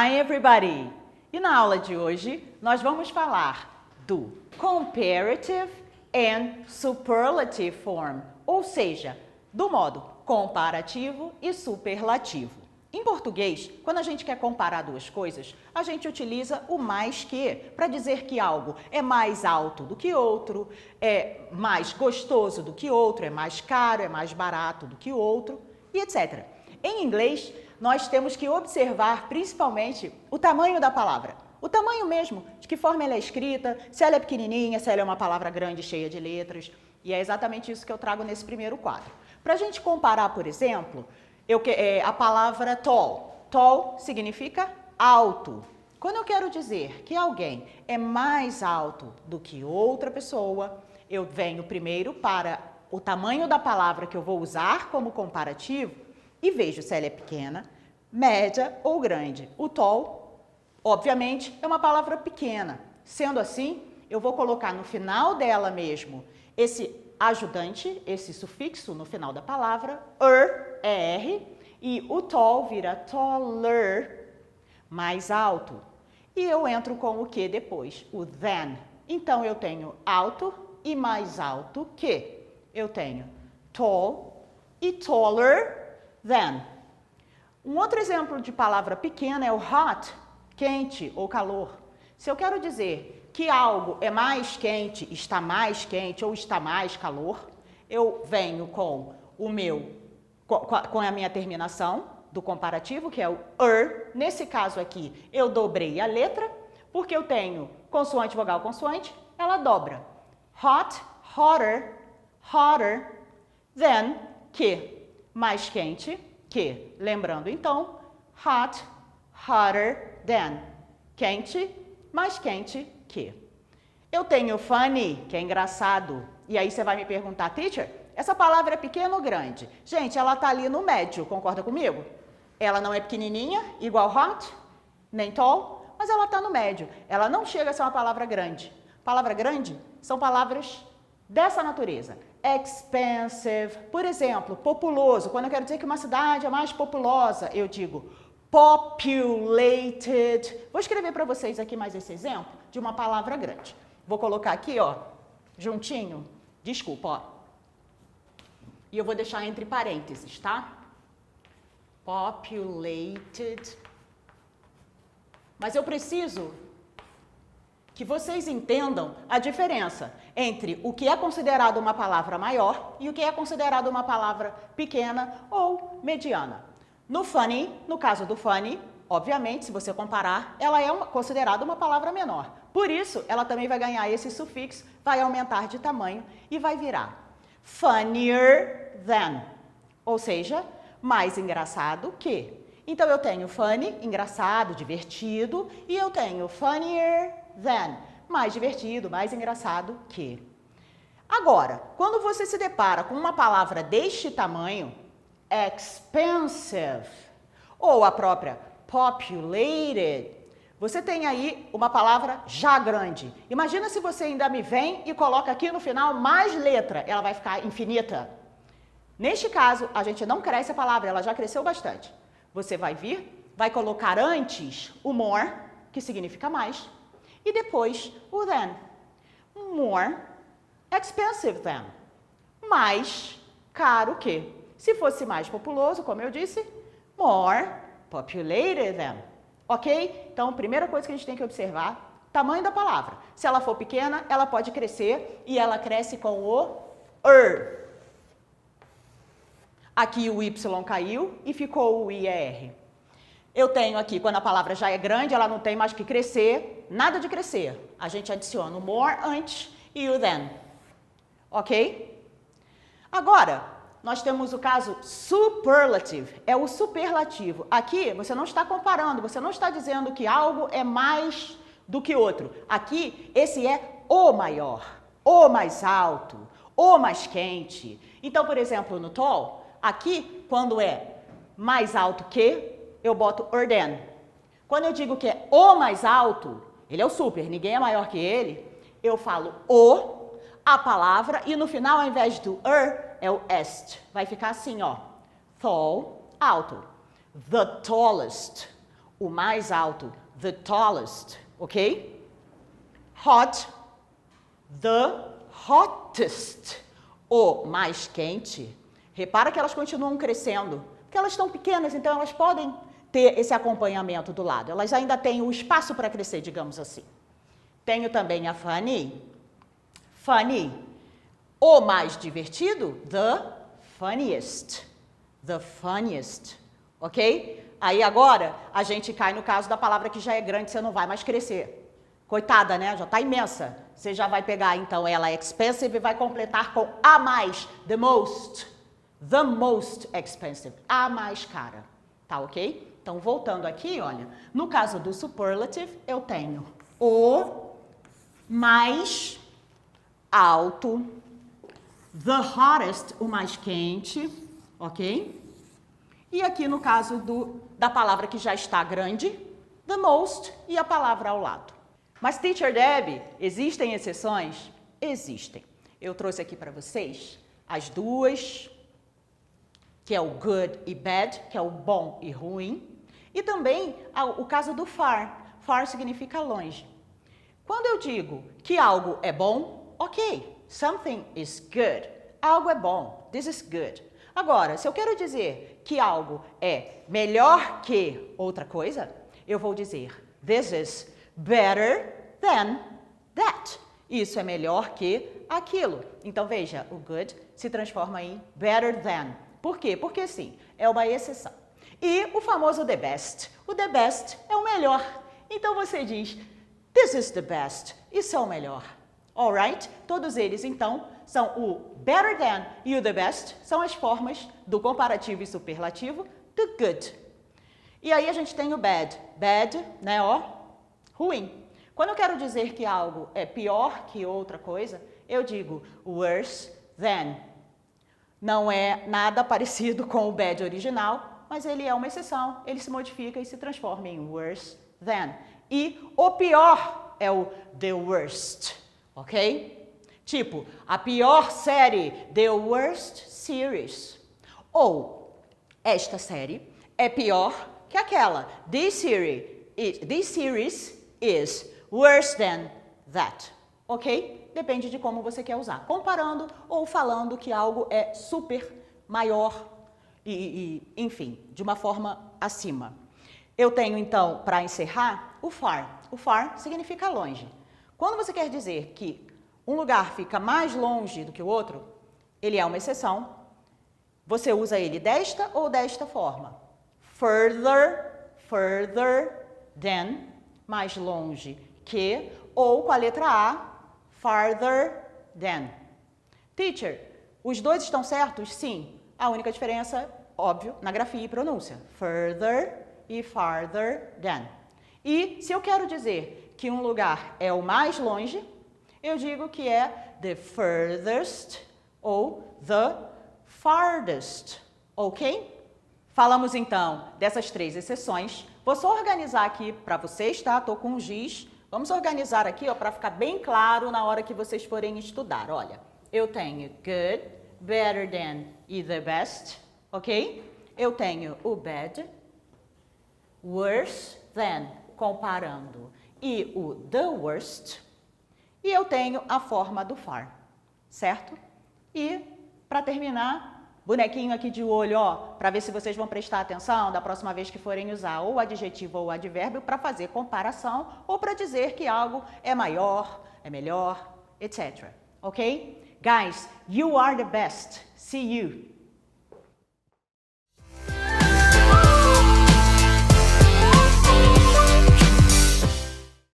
Hi everybody! E na aula de hoje nós vamos falar do comparative and superlative form, ou seja, do modo comparativo e superlativo. Em português, quando a gente quer comparar duas coisas, a gente utiliza o mais que para dizer que algo é mais alto do que outro, é mais gostoso do que outro, é mais caro, é mais barato do que outro, e etc. Em inglês, nós temos que observar principalmente o tamanho da palavra. O tamanho mesmo, de que forma ela é escrita, se ela é pequenininha, se ela é uma palavra grande, cheia de letras. E é exatamente isso que eu trago nesse primeiro quadro. Para a gente comparar, por exemplo, a palavra tall. Tall significa alto. Quando eu quero dizer que alguém é mais alto do que outra pessoa, eu venho primeiro para o tamanho da palavra que eu vou usar como comparativo e vejo se ela é pequena, média ou grande. O tall, obviamente, é uma palavra pequena. Sendo assim, eu vou colocar no final dela mesmo esse ajudante, esse sufixo no final da palavra, er, e o tall vira taller, mais alto. E eu entro com o que depois? O than. Então, eu tenho alto e mais alto que. Eu tenho tall e taller than. Um outro exemplo de palavra pequena é o hot, quente ou calor. Se eu quero dizer que algo é mais quente, está mais quente ou está mais calor, eu venho com com a minha terminação do comparativo, que é o Nesse caso aqui, eu dobrei a letra, porque eu tenho consoante, vogal, consoante, ela dobra. Hot, hotter, hotter than, que, mais quente que. Lembrando então, hot, hotter than, quente, mais quente que. Eu tenho funny, que é engraçado. E aí você vai me perguntar, teacher, essa palavra é pequena ou grande? Gente, ela está ali no médio, concorda comigo? Ela não é pequenininha, igual hot, nem tall, mas ela está no médio. Ela não chega a ser uma palavra grande. Palavra grande são palavras dessa natureza. Expensive, por exemplo, populoso. Quando eu quero dizer que uma cidade é mais populosa, eu digo populated. Vou escrever para vocês aqui mais esse exemplo de uma palavra grande. Vou colocar aqui, ó, juntinho. Desculpa, ó. E eu vou deixar entre parênteses, tá? Populated. Mas eu preciso que vocês entendam a diferença entre o que é considerado uma palavra maior e o que é considerado uma palavra pequena ou mediana. No funny, no caso do funny, obviamente, se você comparar, ela é considerada uma palavra menor. Por isso, ela também vai ganhar esse sufixo, vai aumentar de tamanho e vai virar funnier than, ou seja, mais engraçado que. Então, eu tenho funny, engraçado, divertido, e eu tenho funnier than, mais divertido, mais engraçado que. Agora, quando você se depara com uma palavra deste tamanho, expensive, ou a própria populated, você tem aí uma palavra já grande. Imagina se você ainda me vem e coloca aqui no final mais letra, ela vai ficar infinita. Neste caso, a gente não cresce a palavra, ela já cresceu bastante. Você vai vir, vai colocar antes o more, que significa mais, e depois o than. More expensive than. Mais caro que. Se fosse mais populoso, como eu disse, more populated than. Ok? Então, primeira coisa que a gente tem que observar, tamanho da palavra. Se ela for pequena, ela pode crescer e ela cresce com o Aqui o Y caiu e ficou o IR. Eu tenho aqui, quando a palavra já é grande, ela não tem mais que crescer, nada de crescer. A gente adiciona o more antes e o than. Ok? Agora, nós temos o caso superlative, é o superlativo. Aqui, você não está comparando, você não está dizendo que algo é mais do que outro. Aqui, esse é o maior, o mais alto, o mais quente. Então, por exemplo, no tall, aqui, quando é mais alto que, eu boto than. Quando eu digo que é o mais alto, ele é o super, ninguém é maior que ele, eu falo a palavra, e no final, ao invés do é o est. Vai ficar assim, ó. Tall, alto. The tallest. o mais alto, the tallest, ok? Hot, the hottest, o mais quente. Repara que elas continuam crescendo, porque elas estão pequenas, então elas podem ter esse acompanhamento do lado. Elas ainda têm o espaço para crescer, digamos assim. Tenho também a funny. Funny, o mais divertido, the funniest. The funniest, ok? Aí agora a gente cai no caso da palavra que já é grande, você não vai mais crescer. Coitada, né? Já está imensa. Você já vai pegar, então, ela expensive e vai completar com a mais, the most expensive, a mais cara, tá ok? Então, voltando aqui, olha, no caso do superlative, eu tenho o mais alto, the hottest, o mais quente, ok? E aqui no caso da palavra que já está grande, the most e a palavra ao lado. Mas, Teacher Debbie, existem exceções? Existem. Eu trouxe aqui para vocês as duas, que é o good e bad, que é o bom e ruim, e também o caso do far. Far significa longe. Quando eu digo que algo é bom, ok, something is good. Algo é bom, this is good. Agora, se eu quero dizer que algo é melhor que outra coisa, eu vou dizer this is better than that. Isso é melhor que aquilo. Então, veja, o good se transforma em better than. Por quê? Porque, sim, é uma exceção. E o famoso the best. O the best é o melhor. Então, você diz this is the best. Isso é o melhor. Alright? Todos eles, então, são o better than e o the best, são as formas do comparativo e superlativo do good. E aí a gente tem o bad. Bad, né, ó, ruim. Quando eu quero dizer que algo é pior que outra coisa, eu digo worse than. Não é nada parecido com o bad original, mas ele é uma exceção, ele se modifica e se transforma em worse than. E o pior é o the worst, ok? Tipo, a pior série, the worst series. Ou, esta série é pior que aquela. This series is worse than that. Ok? Depende de como você quer usar. Comparando ou falando que algo é super maior enfim, de uma forma acima. Eu tenho, então, para encerrar, o far. O far significa longe. Quando você quer dizer que um lugar fica mais longe do que o outro, ele é uma exceção. Você usa ele desta ou desta forma. Further than, mais longe que, ou com a letra A, farther than. Teacher, os dois estão certos? Sim. A única diferença, óbvio, na grafia e pronúncia. Further e farther than. E se eu quero dizer que um lugar é o mais longe, eu digo que é the furthest ou the farthest, ok? Falamos então dessas três exceções. Vou só organizar aqui para vocês, tá? Tô com um giz. Vamos organizar aqui, ó, para ficar bem claro na hora que vocês forem estudar. Olha, eu tenho good, better than e the best, ok? Eu tenho o bad, worse than, comparando, e o the worst. E eu tenho a forma do far, certo? E, para terminar, bonequinho aqui de olho, ó, para ver se vocês vão prestar atenção da próxima vez que forem usar ou adjetivo ou advérbio para fazer comparação ou para dizer que algo é maior, é melhor, etc. Ok? Guys, you are the best. See you.